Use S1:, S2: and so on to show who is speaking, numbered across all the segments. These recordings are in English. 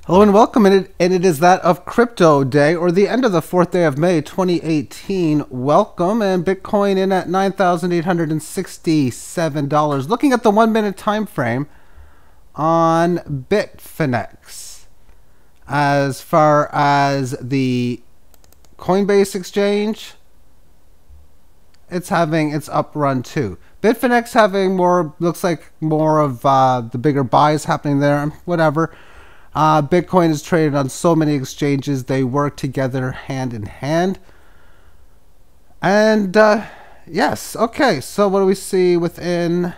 S1: Hello and welcome, and it is that of Crypto Day, or the end of the 4th day of May 2018. Welcome, and Bitcoin in at $9,867. Looking at the 1-minute time frame on Bitfinex. As far as the Coinbase exchange, it's having its up run too. Bitfinex having more, looks like more of the bigger buys happening there, whatever. Bitcoin is traded on so many exchanges. They work together hand in hand. And yes, okay, so what do we see within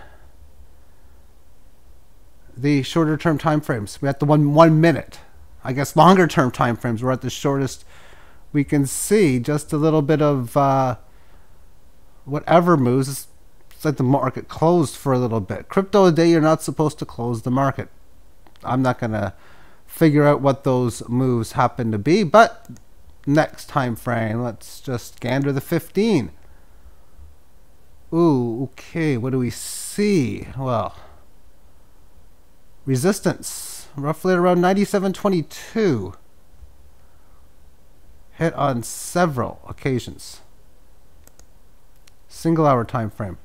S1: the shorter term time frames? We have the one minute. I guess longer term time frames, we're at the shortest we can see. Just a little bit of whatever moves. It's like the market closed for a little bit. Crypto day, you're not supposed to close the market. I'm not going to figure out what those moves happen to be, but next time frame, let's just gander the 15. Ooh, okay, what do we see? Well, resistance roughly at around 97.22, hit on several occasions. Single hour time frame.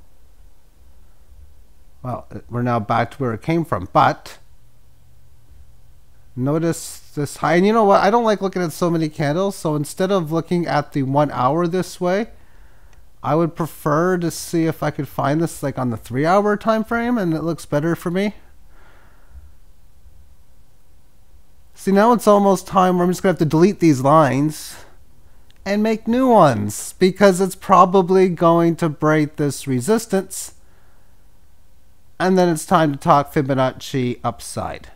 S1: Well, we're now back to where it came from, but notice this high. And you know what? I don't like looking at so many candles. So instead of looking at the 1 hour this way, I would prefer to see if I could find this like on the 3 hour time frame, and it looks better for me. See, now it's almost time where I'm just going to have to delete these lines and make new ones, because it's probably going to break this resistance. And then it's time to talk Fibonacci upside.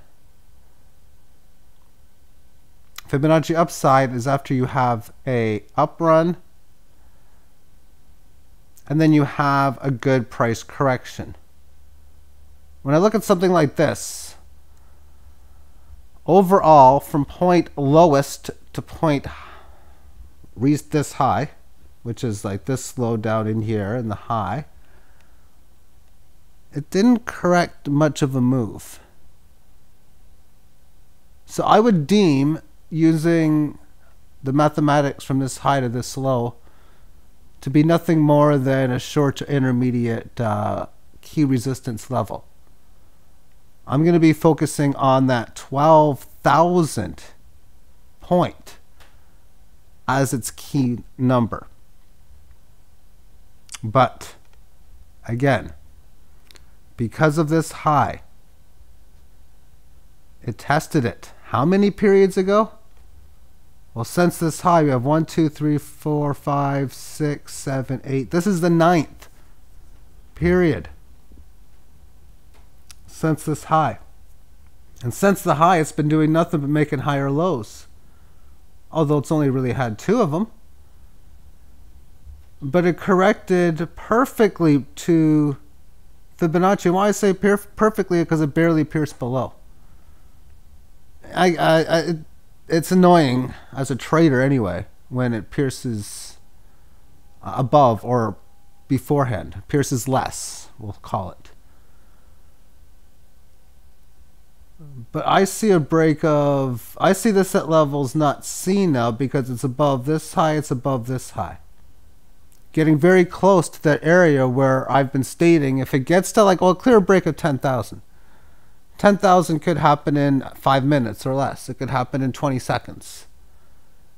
S1: Fibonacci upside is after you have a up run and then you have a good price correction. When I look at something like this, overall from point lowest to point reached this high, which is like this low down in here and the high, it didn't correct much of a move. So I would deem, using the mathematics from this high to this low, to be nothing more than a short to intermediate key resistance level. I'm going to be focusing on that 12,000 point as its key number. But again, because of this high, it tested it. How many periods ago? Well, since this high, we have 1, 2, 3, 4, 5, 6, 7, 8. This is the 9th period since this high. And since the high, it's been doing nothing but making higher lows. Although it's only really had 2 of them. But it corrected perfectly to Fibonacci. Why I say perfectly? Because it barely pierced below. It's annoying as a trader anyway when it pierces above or beforehand. Pierces less, we'll call it. But I see a break of, I see this at levels not seen now because it's above this high, it's above this high. Getting very close to that area where I've been stating if it gets to like, well, a clear break of 10,000. 10,000 could happen in 5 minutes or less. It could happen in 20 seconds.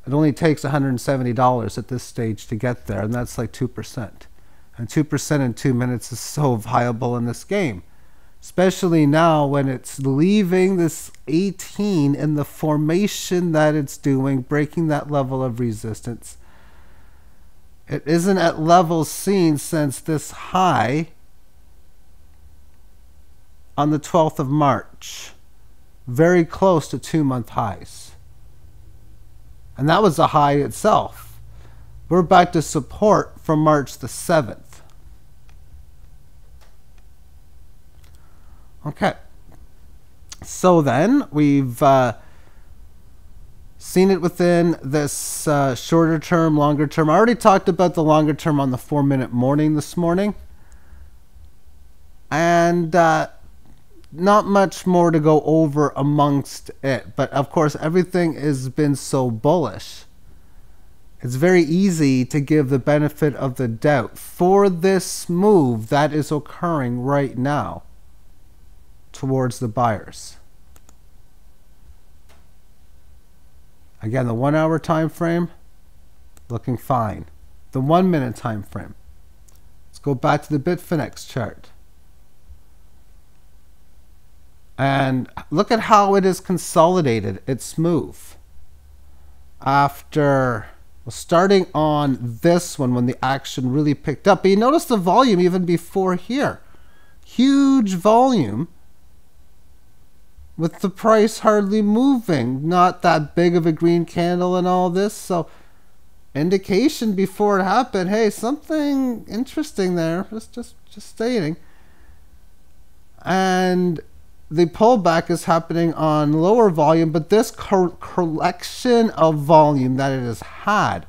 S1: It only takes $170 at this stage to get there, and that's like 2%. And 2% in 2 minutes is so viable in this game, especially now when it's leaving this 18 in the formation that it's doing, breaking that level of resistance. It isn't at levels seen since this high on the 12th of March, very close to 2-month highs. And that was the high itself. We're back to support from March the 7th. Okay. So then we've seen it within this shorter term, longer term. I already talked about the longer term on the 4-minute morning this morning. And not much more to go over amongst it. But of course, everything has been so bullish. It's very easy to give the benefit of the doubt for this move that is occurring right now towards the buyers. Again, the 1 hour time frame looking fine. The 1 minute time frame. Let's go back to the Bitfinex chart. And look at how it is consolidated its move. After starting on this one when the action really picked up. But you notice the volume even before here. Huge volume with the price hardly moving. Not that big of a green candle and all this. So indication before it happened, hey, something interesting there. Just stating. And the pullback is happening on lower volume, but this collection of volume that it has had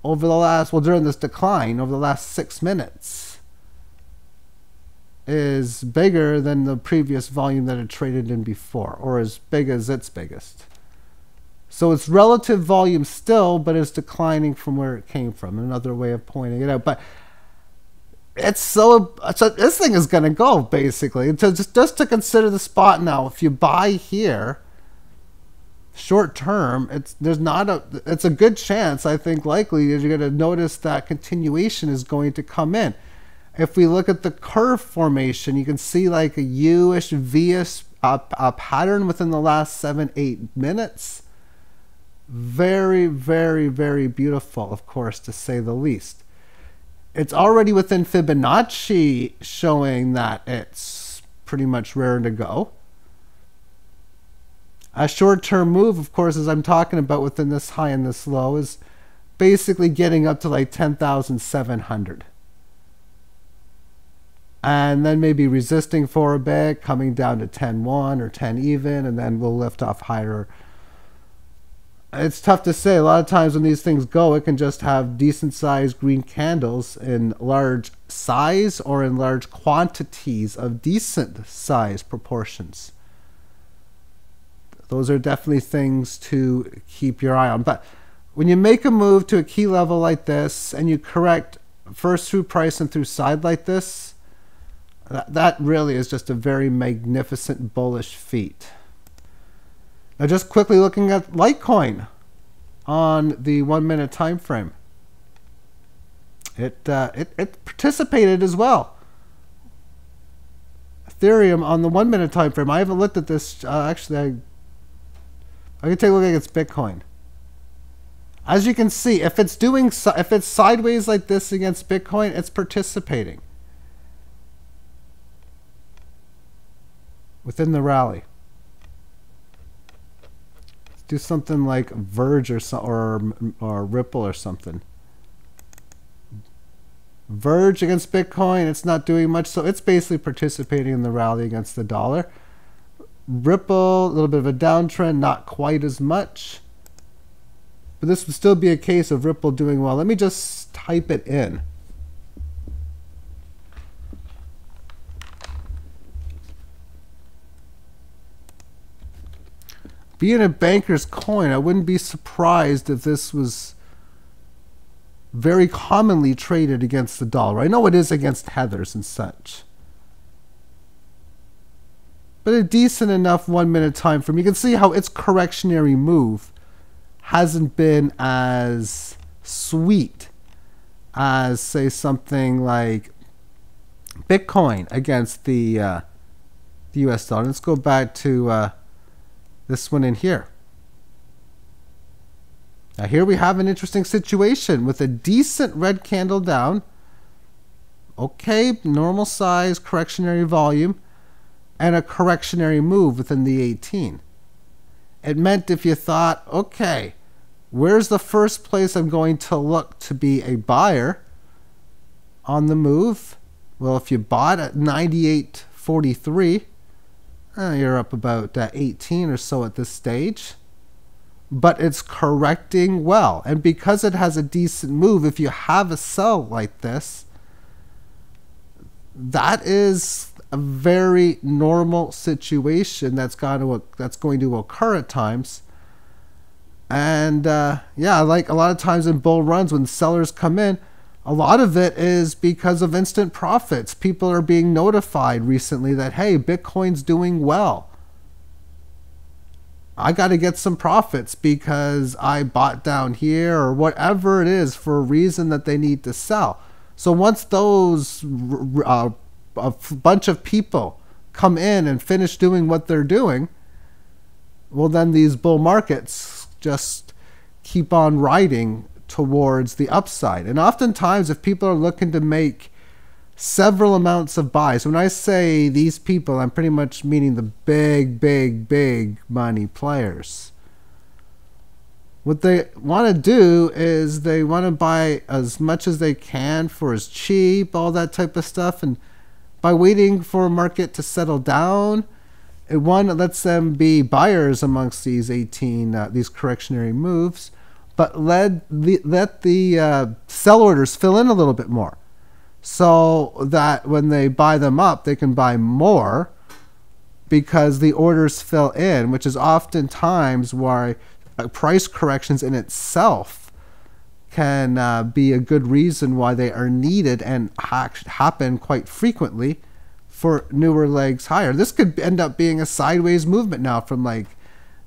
S1: over the last, well, during this decline, over the last 6 minutes, is bigger than the previous volume that it traded in before, or as big as its biggest. So it's relative volume still, but it's declining from where it came from. Another way of pointing it out. But so this thing is going to go, basically. Just to consider the spot now, if you buy here short term, it's a good chance, I think, likely that you're going to notice that continuation is going to come in. If we look at the curve formation, you can see like a U-ish, V-ish pattern within the last 7-8 minutes. Very, very, very beautiful, of course, to say the least. It's already within Fibonacci, showing that it's pretty much raring to go. A short-term move, of course, as I'm talking about within this high and this low, is basically getting up to like 10,700. And then maybe resisting for a bit, coming down to 10.1 or 10 even, and then we'll lift off higher. It's tough to say. A lot of times when these things go, it can just have decent sized green candles in large size or in large quantities of decent size proportions. Those are definitely things to keep your eye on. But when you make a move to a key level like this and you correct first through price and through side like this, that really is just a very magnificent bullish feat. Now, just quickly looking at Litecoin on the 1 minute time frame, it participated as well. Ethereum on the 1 minute time frame. I haven't looked at this. Actually, I can take a look against Bitcoin. As you can see, if it's sideways like this against Bitcoin, it's participating within the rally. Do something like Verge or Ripple or something. Verge against Bitcoin, it's not doing much, so it's basically participating in the rally against the dollar. Ripple, a little bit of a downtrend, not quite as much. But this would still be a case of Ripple doing well. Let me just type it in. Being a banker's coin, I wouldn't be surprised if this was very commonly traded against the dollar. I know it is against Heathers and such. But a decent enough 1 minute time frame. You can see how its correctionary move hasn't been as sweet as, say, something like Bitcoin against the US dollar. Let's go back to this one in here. Now here we have an interesting situation with a decent red candle down. Okay, normal size, correctionary volume, and a correctionary move within the 18. It meant if you thought, okay, where's the first place I'm going to look to be a buyer on the move? Well, if you bought at 98.43, you're up about 18 or so at this stage. But it's correcting well. And because it has a decent move, if you have a sell like this, that is a very normal situation that's going to occur at times. And yeah, like a lot of times in bull runs when sellers come in, a lot of it is because of instant profits. People are being notified recently that, hey, Bitcoin's doing well. I got to get some profits because I bought down here, or whatever it is, for a reason that they need to sell. So once those a bunch of people come in and finish doing what they're doing, well, then these bull markets just keep on riding towards the upside. And oftentimes, if people are looking to make several amounts of buys, when I say these people, I'm pretty much meaning the big money players. What they want to do is they want to buy as much as they can for as cheap, all that type of stuff. And by waiting for a market to settle down, it lets them be buyers amongst these these correctionary moves, but let the sell orders fill in a little bit more, so that when they buy them up, they can buy more because the orders fill in, which is oftentimes why price corrections in itself can be a good reason why they are needed and happen quite frequently for newer legs higher. This could end up being a sideways movement now from like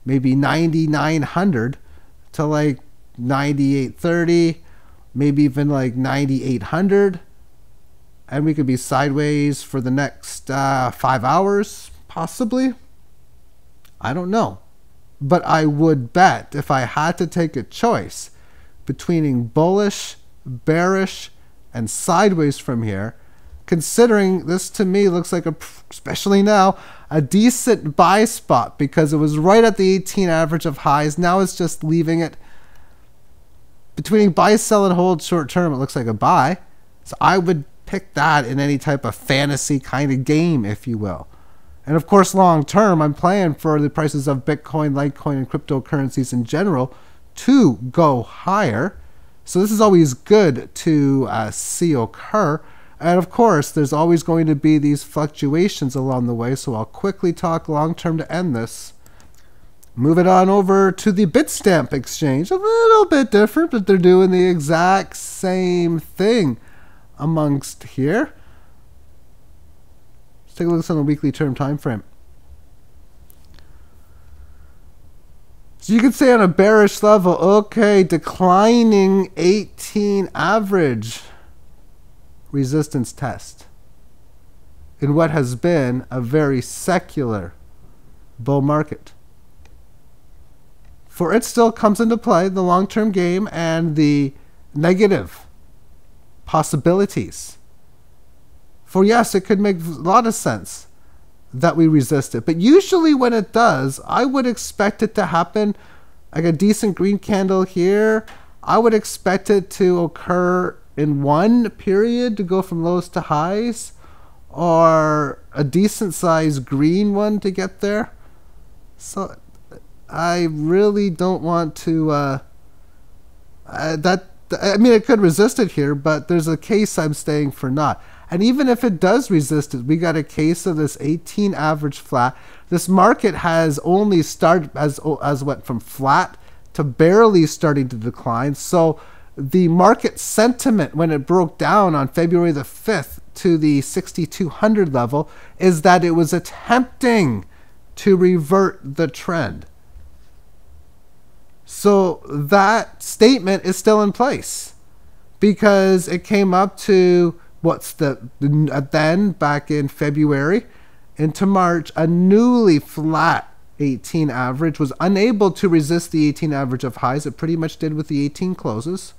S1: maybe 9,900 to like 9,830, maybe even like 9,800. And we could be sideways for the next 5 hours, possibly. I don't know. But I would bet if I had to take a choice between bullish, bearish, and sideways from here, considering this to me looks like, especially now, a decent buy spot because it was right at the 18 average of highs. Now it's just leaving it between buy, sell, and hold short term. It looks like a buy. So I would pick that in any type of fantasy kind of game, if you will. And of course, long term, I'm playing for the prices of Bitcoin, Litecoin, and cryptocurrencies in general to go higher. So this is always good to see occur. And of course, there's always going to be these fluctuations along the way. So I'll quickly talk long term to end this. Moving on over to the Bitstamp exchange. A little bit different, but they're doing the exact same thing amongst here. Let's take a look on the weekly term time frame. So you could say on a bearish level, okay, declining 18 average resistance test in what has been a very secular bull market. For it still comes into play, the long-term game and the negative possibilities. For yes, it could make a lot of sense that we resist it. But usually when it does, I would expect it to happen like a decent green candle here. I would expect it to occur in one period to go from lows to highs, or a decent sized green one to get there. So I really don't want to I mean, it could resist it here, but there's a case I'm staying for not. And even if it does resist it, we got a case of this 18 average flat. This market has only started as went from flat to barely starting to decline. So the market sentiment when it broke down on February the 5th to the 6,200 level is that it was attempting to revert the trend. So that statement is still in place because it came up to then back in February into March, a newly flat 18 average was unable to resist the 18 average of highs. It pretty much did with the 18 closes.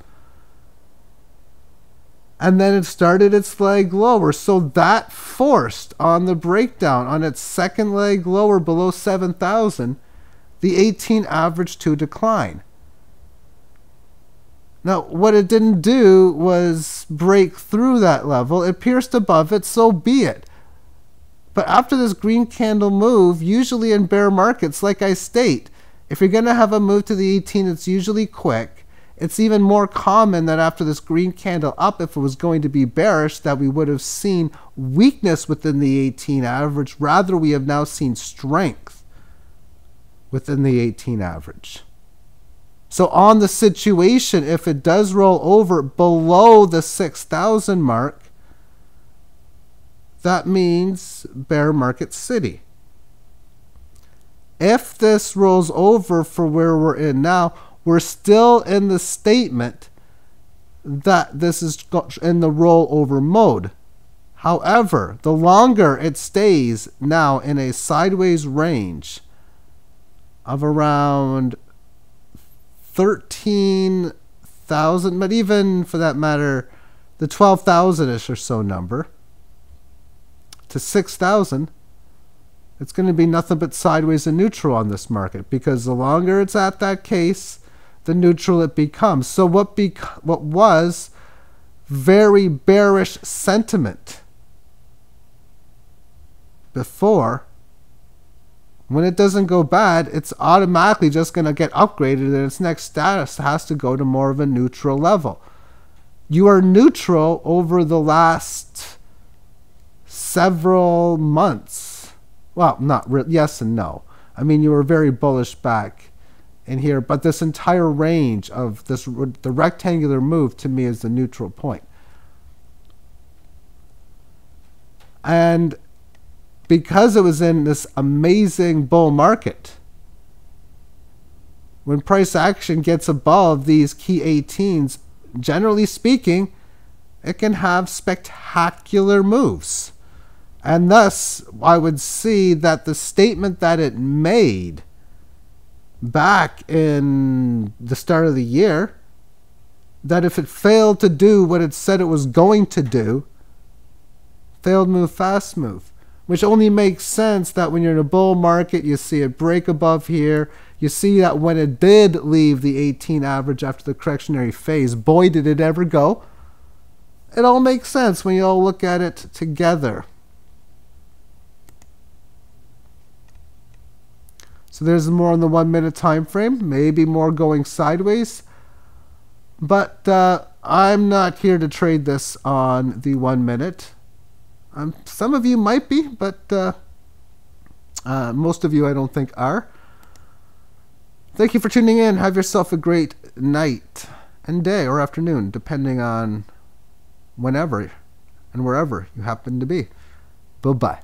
S1: And then it started its leg lower. So that forced on the breakdown on its second leg lower below 7,000, the 18 average to decline. Now, what it didn't do was break through that level. It pierced above it, so be it. But after this green candle move, usually in bear markets, like I state, if you're going to have a move to the 18, it's usually quick. It's even more common that after this green candle up, if it was going to be bearish, that we would have seen weakness within the 18 average. Rather, we have now seen strength within the 18 average. So on the situation, if it does roll over below the 6,000 mark, that means bear market city. If this rolls over for where we're in now, we're still in the statement that this is in the rollover mode. However, the longer it stays now in a sideways range of around 13,000, but even for that matter, the 12,000-ish or so number, to 6,000, it's going to be nothing but sideways and neutral on this market, because the longer it's at that case, the neutral it becomes. So what was very bearish sentiment before, when it doesn't go bad, it's automatically just going to get upgraded, and its next status has to go to more of a neutral level. You are neutral over the last several months. Well, not really. Yes and no. I mean, you were very bullish back in here, but this entire range of the rectangular move to me is the neutral point. And because it was in this amazing bull market, when price action gets above these key 18s, generally speaking, it can have spectacular moves. And thus, I would see that the statement that it made back in the start of the year, that if it failed to do what it said it was going to do, failed move, fast move, which only makes sense that when you're in a bull market, you see it break above here. You see that when it did leave the 18 average after the correctionary phase, boy, did it ever go. It all makes sense when you all look at it together. So there's more on the 1 minute time frame, maybe more going sideways. But I'm not here to trade this on the 1 minute. Some of you might be, but most of you I don't think are. Thank you for tuning in. Have yourself a great night and day or afternoon, depending on whenever and wherever you happen to be. Bye-bye.